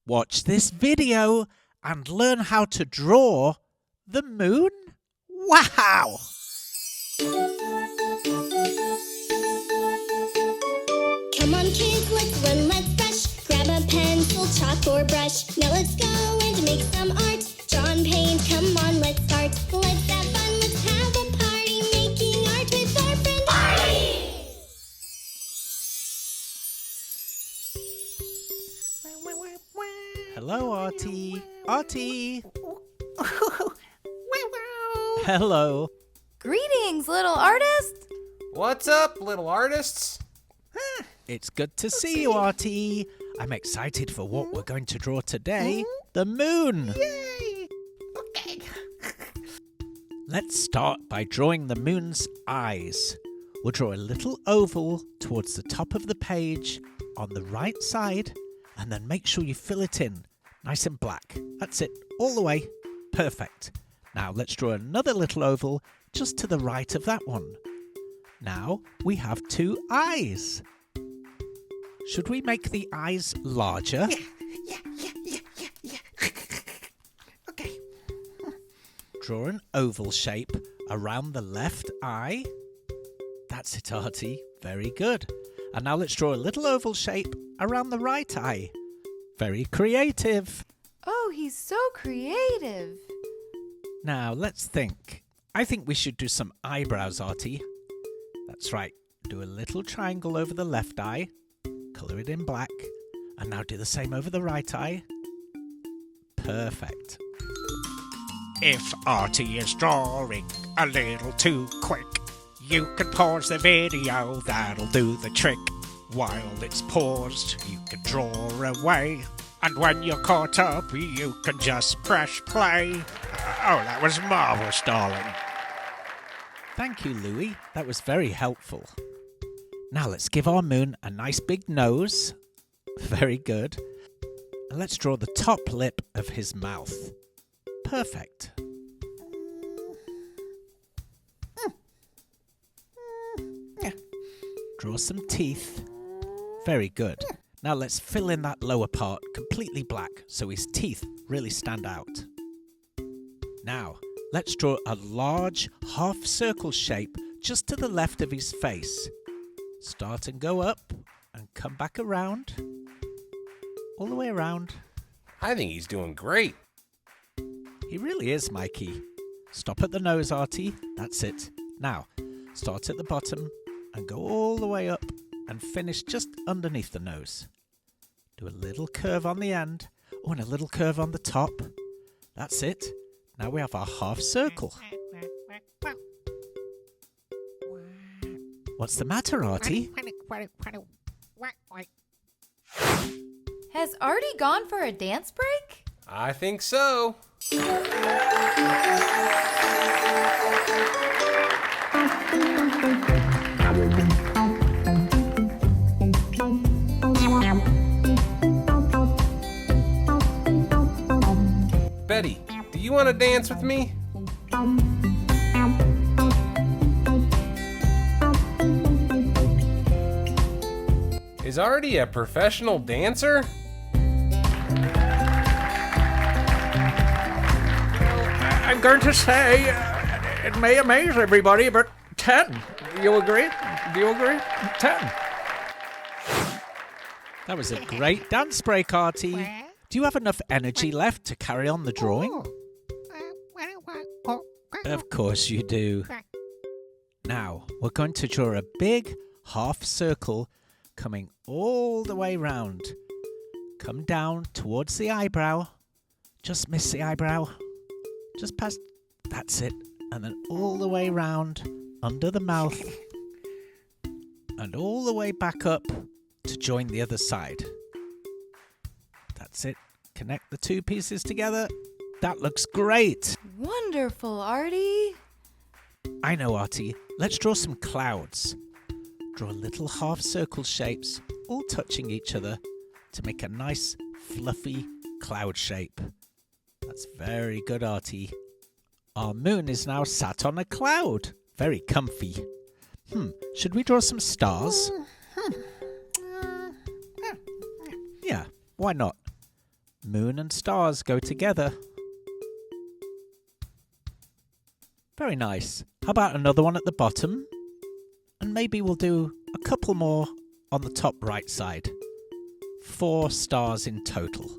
Watch this video and learn how to draw the moon. Wow! Come on kids, let's run, let's rush. Grab a pencil, chalk or brush. Now let's go and make some art. Draw and paint, come on, let's start. Let's have fun, let's have a party. Making art with our friend Artie. Hello, Artie. Artie! Hello. Greetings, little artist! What's up, little artists? It's good to see you, Artie. I'm excited for what we're going to draw today. The moon. Yay! Okay. Let's start by drawing the moon's eyes. We'll draw a little oval towards the top of the page on the right side, and then make sure you fill it in nice and black. That's it, all the way. Perfect. Now let's draw another little oval just to the right of that one. Now we have two eyes. Should we make the eyes larger? Yeah. Okay. Draw an oval shape around the left eye. That's it, Artie. Very good. And now let's draw a little oval shape around the right eye. Very creative. Oh, he's so creative. Now let's think. I think we should do some eyebrows, Artie. That's right. Do a little triangle over the left eye. Colour it in black. And now do the same over the right eye. Perfect. If Artie is drawing a little too quick, you can pause the video, that'll do the trick. While it's paused, you can draw away. And when you're caught up, you can just press play. Oh, that was marvellous, darling. Thank you, Louie. That was very helpful. Now let's give our moon a nice big nose. Very good. And let's draw the top lip of his mouth. Perfect. Draw some teeth. Very good. Now let's fill in that lower part completely black so his teeth really stand out. Now, let's draw a large half circle shape just to the left of his face. Start and go up and come back around. All the way around. I think he's doing great. He really is, Mikey. Stop at the nose, Artie. That's it. Now, start at the bottom and go all the way up and finish just underneath the nose. Do a little curve on the end. Oh, and a little curve on the top. That's it. Now we have our half circle. What's the matter, Artie? Has Artie gone for a dance break? I think so. Betty, do you want to dance with me? Is Artie a professional dancer? I'm going to say it may amaze everybody, but 10. You agree? Do you agree? 10. That was a great dance break, Artie. Do you have enough energy left to carry on the drawing? Of course you do. Now, we're going to draw a big half circle coming all the way round. Come down towards the eyebrow. Just miss the eyebrow. Just past. That's it. And then all the way round under the mouth. And all the way back up to join the other side. That's it. Connect the two pieces together. That looks great. Wonderful, Artie. I know, Artie. Let's draw some clouds. Draw little half circle shapes, all touching each other to make a nice, fluffy cloud shape. That's very good, Artie. Our moon is now sat on a cloud. Very comfy. Should we draw some stars? Yeah, why not? moon and stars go together. Very nice. How about another one at the bottom? And maybe we'll do a couple more on the top right side. 4 stars in total.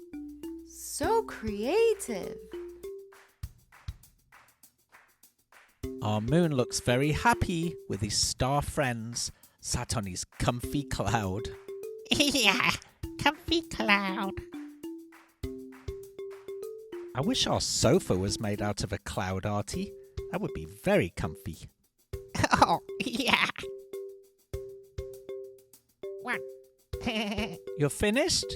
So creative. Our moon looks very happy with his star friends sat on his comfy cloud. Yeah, comfy cloud. I wish our sofa was made out of a cloud, Artie. That would be very comfy. Oh, yeah. What? You're finished?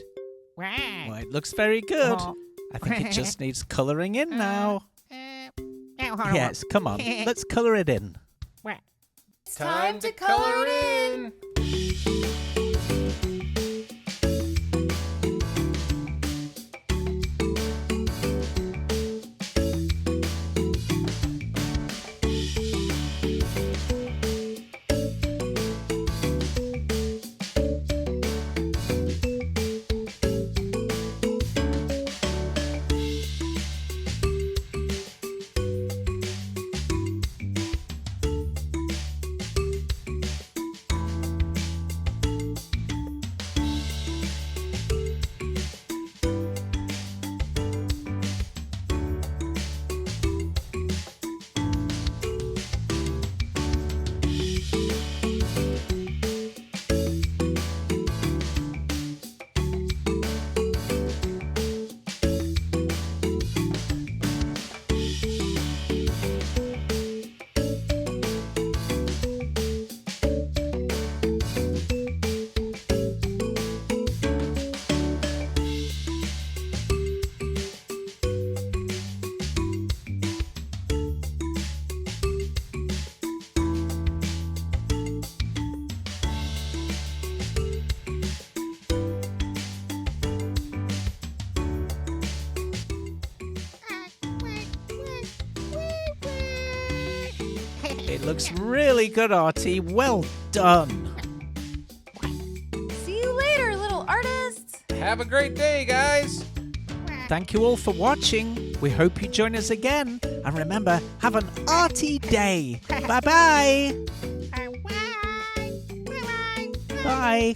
Wow. Well, it looks very good. Oh. I think it just needs colouring in now. Hold on. Yes, come on. Let's colour it in. What? It's time to color it in. It looks really good, Artie. Well done. See you later, little artists. Have a great day, guys. Thank you all for watching. We hope you join us again. And remember, have an Artie day. Bye-bye. Bye. Bye. Bye.